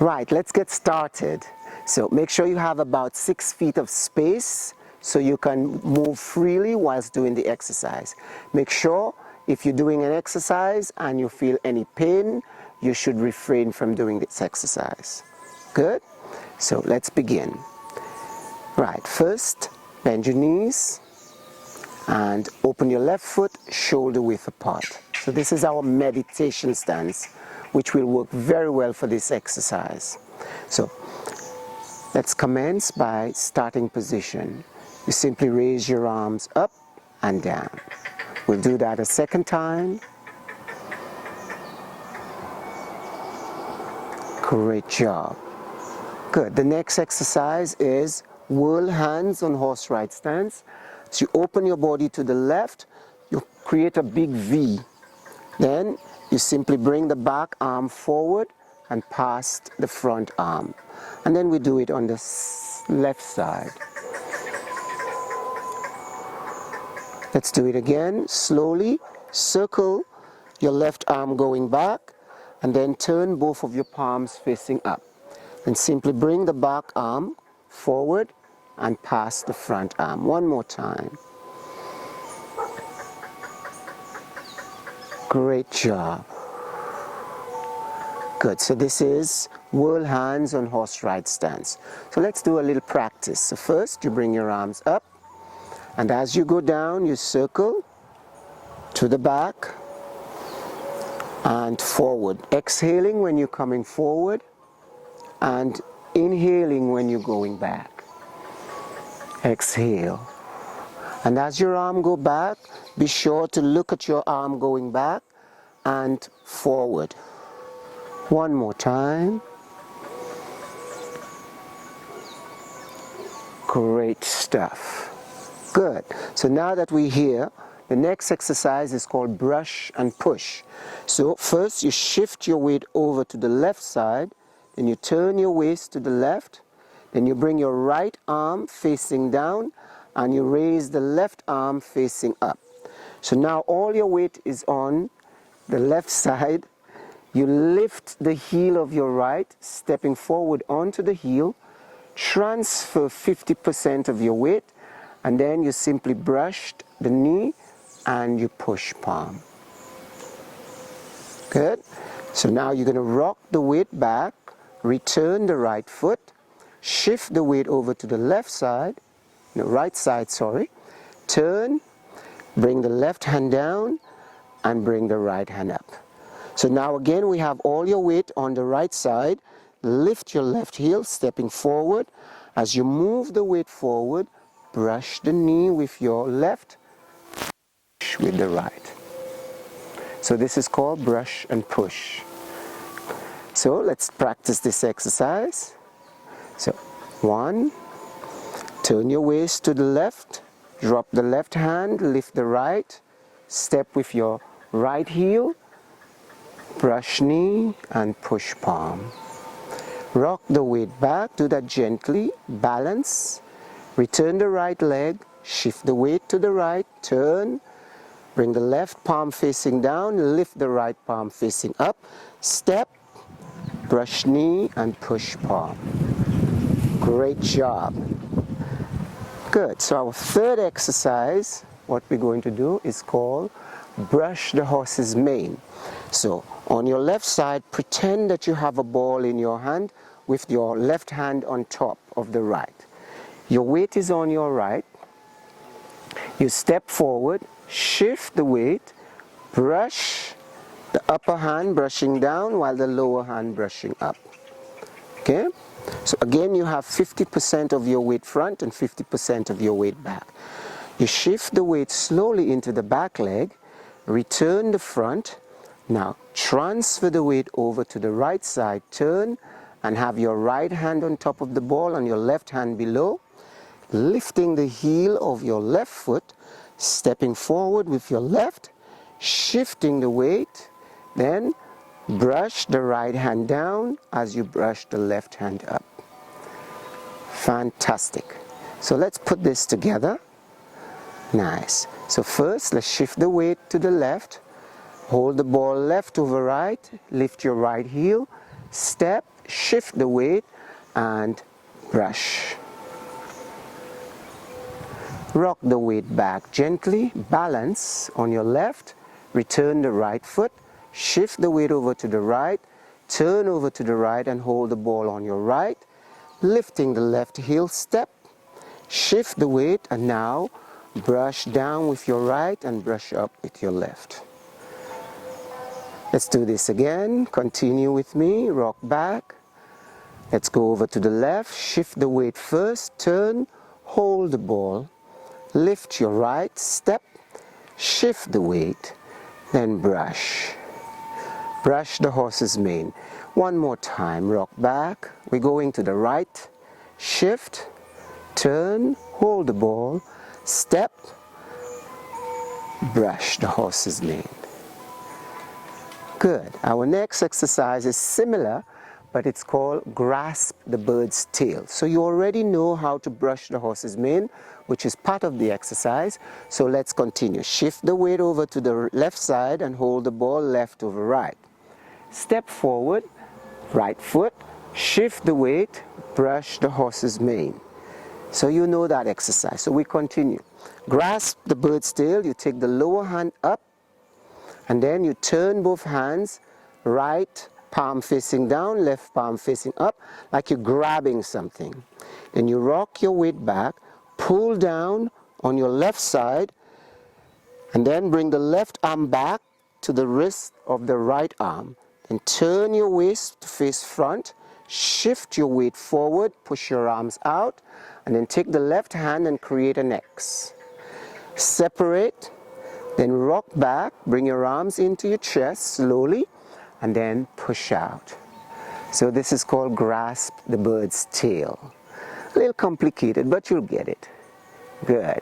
Right, let's get started. So make sure you have about 6 feet of space so you can move freely whilst doing the exercise. Make sure if you're doing an exercise and you feel any pain, you should refrain from doing this exercise. Good? So let's begin. Right, first bend your knees and open your left foot shoulder width apart. So this is our meditation stance, which will work very well for this exercise. So let's commence by starting position. You simply raise your arms up and down. We'll do that a second time. Great job. Good. The next exercise is whirl hands on horse right stance. So you open your body to the left, you create a big V. Then you simply bring the back arm forward and past the front arm. And then we do it on the left side. Let's do it again. Slowly circle your left arm going back and then turn both of your palms facing up. And simply bring the back arm forward and past the front arm. One more time. Great job. Good. So this is whirl hands on horse right stance. So let's do a little practice. So first you bring your arms up, and as you go down you circle to the back and forward. Exhaling when you're coming forward and inhaling when you're going back. Exhale. And as your arm go back, be sure to look at your arm going back and forward. One more time. Great stuff. Good. So now that we're here, the next exercise is called brush and push. So first you shift your weight over to the left side, then you turn your waist to the left, then you bring your right arm facing down and you raise the left arm facing up. So now all your weight is on the left side. You lift the heel of your right, stepping forward onto the heel, transfer 50% of your weight, and then you simply brush the knee and you push palm. Good. So now you're going to rock the weight back, return the right foot, shift the weight over to the left side, no, right side, sorry, turn, bring the left hand down and bring the right hand up. So now again we have all your weight on the right side. Lift your left heel, stepping forward. As you move the weight forward, brush the knee with your left, push with the right. So this is called brush and push. So let's practice this exercise. So 1, turn your waist to the left, drop the left hand, lift the right, step with your right heel, brush knee and push palm. Rock the weight back, do that gently, balance, return the right leg, shift the weight to the right, turn, bring the left palm facing down, lift the right palm facing up, step, brush knee and push palm. Great job. Good. So our third exercise, what we're going to do is called brush the horse's mane. So on your left side, pretend that you have a ball in your hand with your left hand on top of the right. Your weight is on your right. You step forward, shift the weight, brush the upper hand brushing down while the lower hand brushing up. Okay? So again you have 50% of your weight front and 50% of your weight back. You shift the weight slowly into the back leg, return the front. Now transfer the weight over to the right side, turn and have your right hand on top of the ball and your left hand below, lifting the heel of your left foot, stepping forward with your left, shifting the weight, then brush the right hand down as you brush the left hand up. Fantastic. So let's put this together. Nice. So first let's shift the weight to the left, hold the ball left over right, lift your right heel, step, shift the weight, and brush. Rock the weight back gently, balance on your left, return the right foot, shift the weight over to the right, turn over to the right and hold the ball on your right, lifting the left heel, step, shift the weight, and now brush down with your right and brush up with your left. Let's do this again. Continue with me, rock back. Let's go over to the left, shift the weight first, turn, hold the ball, lift your right, step, shift the weight, then brush. Brush the horse's mane. One more time, rock back. We're going to the right, shift, turn, hold the ball, step, brush the horse's mane. Good. Our next exercise is similar, but it's called grasp the bird's tail. So you already know how to brush the horse's mane, which is part of the exercise. So let's continue. Shift the weight over to the left side and hold the ball left over right. Step forward, right foot, shift the weight, brush the horse's mane. So you know that exercise. So we continue. Grasp the bird's tail. You take the lower hand up, and then you turn both hands, right palm facing down, left palm facing up, like you're grabbing something. Then you rock your weight back, pull down on your left side, and then bring the left arm back to the wrist of the right arm. Then turn your waist to face front, shift your weight forward, push your arms out, and then take the left hand and create an X. Separate, then rock back, bring your arms into your chest slowly, and then push out. So this is called grasp the bird's tail. A little complicated, but you'll get it. Good.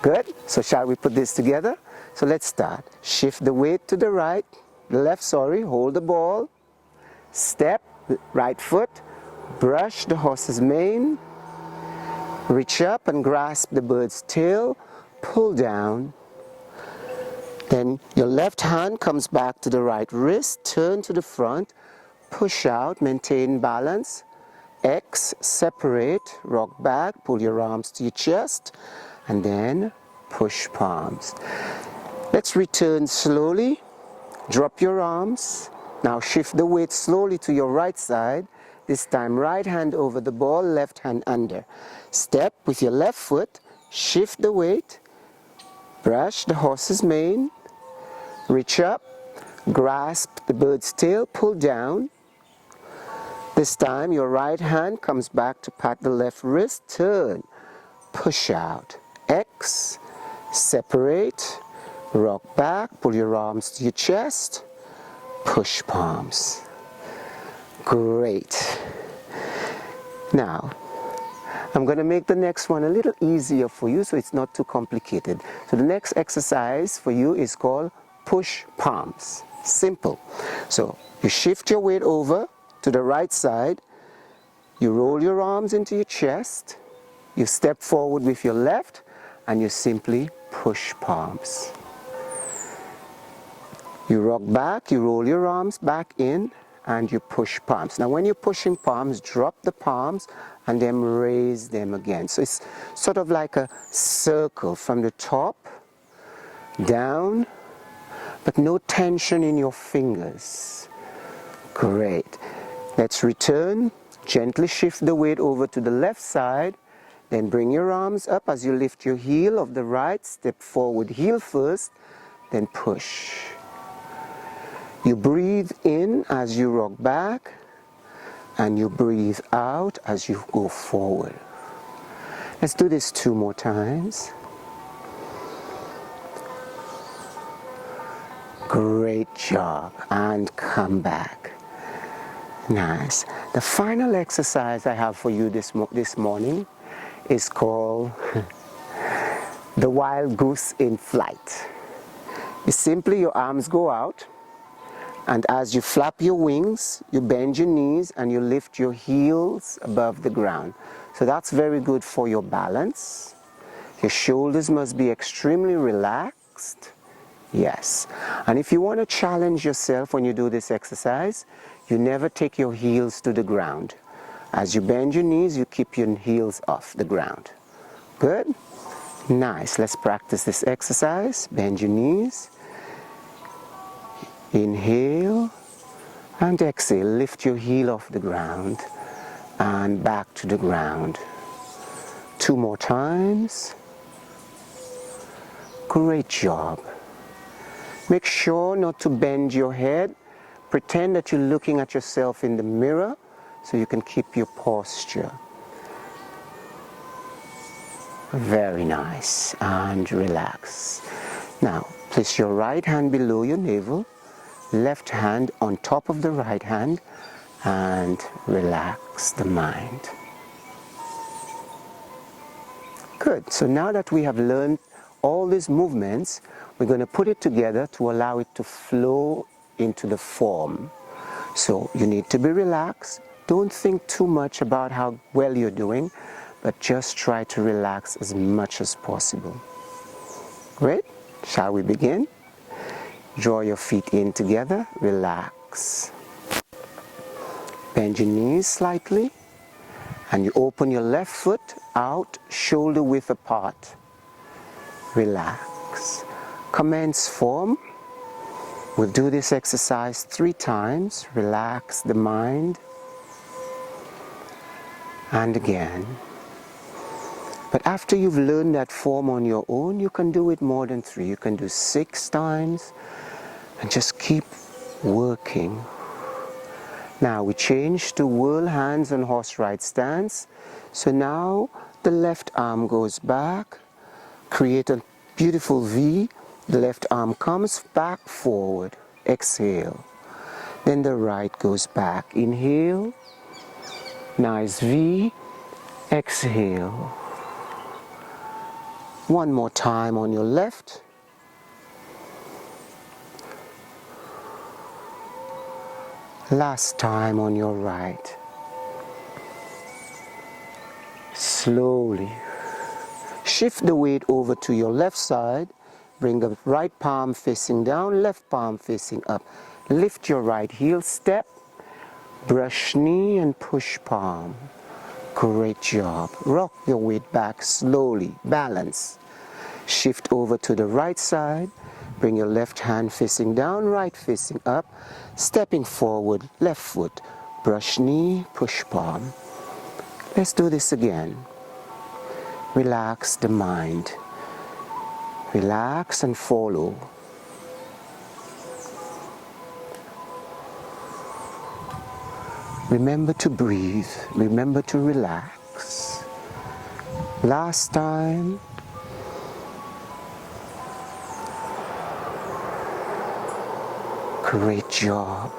Good. So shall we put this together? So let's start. Shift the weight to the right, left, hold the ball, step, right foot, brush the horse's mane, reach up and grasp the bird's tail, pull down. Then your left hand comes back to the right wrist, turn to the front, push out, maintain balance, X, separate, rock back, pull your arms to your chest, and then push palms. Let's return slowly, drop your arms. Now shift the weight slowly to your right side, this time right hand over the ball, left hand under. Step with your left foot, shift the weight, brush the horse's mane, reach up, grasp the bird's tail, pull down. This time your right hand comes back to pat the left wrist, turn, push out, X, separate, rock back, pull your arms to your chest, push palms. Great. Now, I'm going to make the next one a little easier for you so it's not too complicated. So the next exercise for you is called push palms. Simple. So you shift your weight over to the right side, you roll your arms into your chest, you step forward with your left, and you simply push palms. You rock back, you roll your arms back in, and you push palms. Now when you're pushing palms, drop the palms and then raise them again. So it's sort of like a circle from the top down, but no tension in your fingers. Great. Let's return. Gently shift the weight over to the left side. Then bring your arms up as you lift your heel of the right. Step forward, heel first, then push. You breathe in as you rock back, and you breathe out as you go forward. Let's do this 2 more times. Great job, and come back. Nice. The final exercise I have for you this morning is called the wild goose in flight. It's simply your arms go out, and as you flap your wings, you bend your knees and you lift your heels above the ground. So that's very good for your balance. Your shoulders must be extremely relaxed. Yes. And if you want to challenge yourself when you do this exercise, you never take your heels to the ground. As you bend your knees, you keep your heels off the ground. Good? Nice. Let's practice this exercise. Bend your knees. Inhale and exhale. Lift your heel off the ground and back to the ground. 2 more times. Great job. Make sure not to bend your head. Pretend that you're looking at yourself in the mirror so you can keep your posture. Very nice. And relax. Now, place your right hand below your navel, left hand on top of the right hand, and relax the mind. Good. So now that we have learned all these movements, we're going to put it together to allow it to flow into the form. So you need to be relaxed. Don't think too much about how well you're doing, but just try to relax as much as possible. Great. Shall we begin? Draw your feet in together. Relax. Bend your knees slightly. And you open your left foot out, shoulder width apart. Relax. Commence form. We'll do this exercise 3 times. Relax the mind. And again. But after you've learned that form on your own, you can do it more than 3. You can do 6 times and just keep working. Now we change to whirl hands on horse ride stance. So now the left arm goes back, create a beautiful V. The left arm comes back forward. Exhale. Then the right goes back. Inhale. Nice V. Exhale. One more time on your left. Last time on your right. Slowly. Shift the weight over to your left side. Bring the right palm facing down, left palm facing up. Lift your right heel, step, brush knee and push palm. Great job. Rock your weight back slowly. Balance. Shift over to the right side. Bring your left hand facing down, right facing up. Stepping forward, left foot. Brush knee, push palm. Let's do this again. Relax the mind. Relax and follow. Remember to breathe. Remember to relax. Last time. Great job.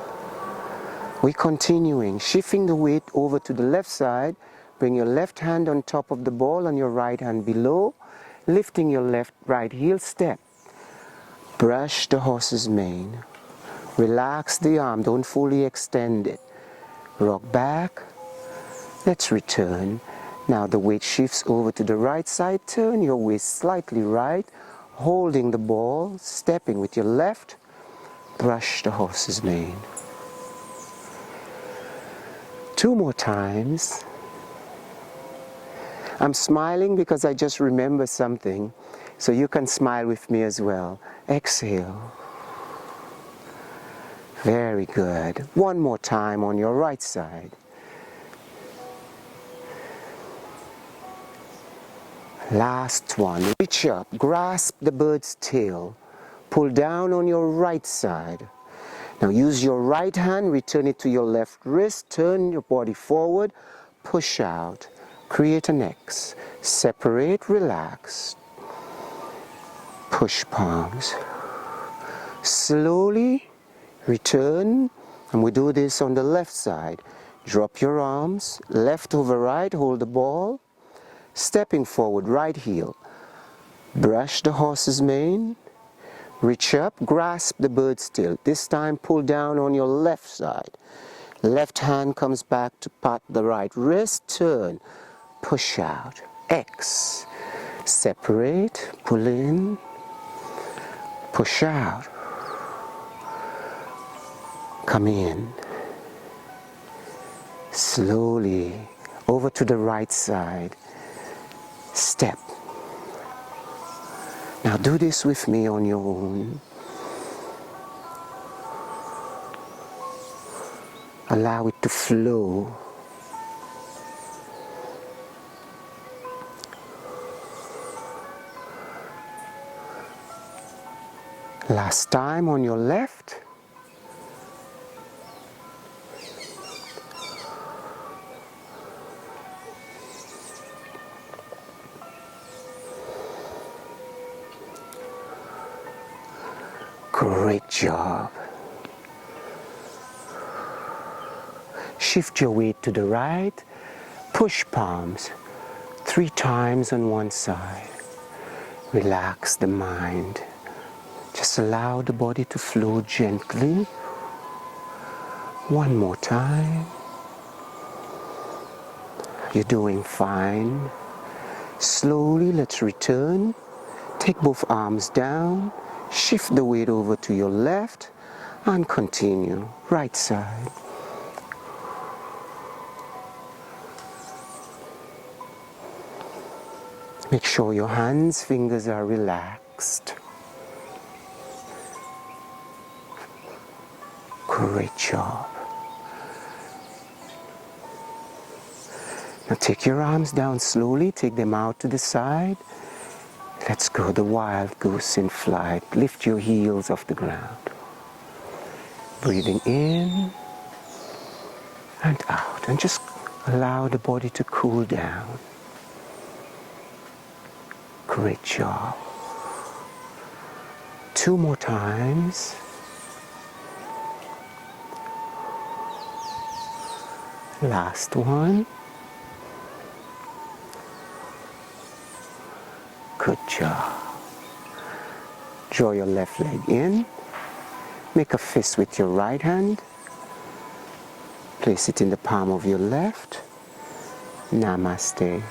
We're continuing. Shifting the weight over to the left side. Bring your left hand on top of the ball and your right hand below. Lifting your right heel, step. Brush the horse's mane. Relax the arm, don't fully extend it. Rock back. Let's return. Now the weight shifts over to the right side. Turn your waist slightly right. Holding the ball, stepping with your left. Brush the horse's mane. 2 more times. I'm smiling because I just remember something, so you can smile with me as well. Exhale. Very good. 1 more time on your right side. Last one. Reach up, grasp the bird's tail. Pull down on your right side. Now use your right hand, return it to your left wrist, turn your body forward, push out. Create an X. Separate, relax. Push palms. Slowly return, and we do this on the left side. Drop your arms, left over right, hold the ball. Stepping forward, right heel. Brush the horse's mane. Reach up, grasp the bird's tail. This time pull down on your left side. Left hand comes back to pat the right wrist, turn. Push out, X, separate, pull in, push out, come in, Slowly over to the right side. Step. Now do this with me on your own. Allow it to flow. Last time on your left. Great job. Shift your weight to the right. Push palms 3 times on one side. Relax the mind. Just allow the body to flow gently. One more time. You're doing fine. Slowly, let's return. Take both arms down. Shift the weight over to your left and continue. Right side. Make sure your hands, fingers are relaxed. Great job. Now take your arms down slowly, take them out to the side. Let's go the wild goose in flight. Lift your heels off the ground. Breathing in and out. And just allow the body to cool down. Great job. 2 more times. Last one. Good job. Draw your left leg in. Make a fist with your right hand. Place it in the palm of your left. Namaste.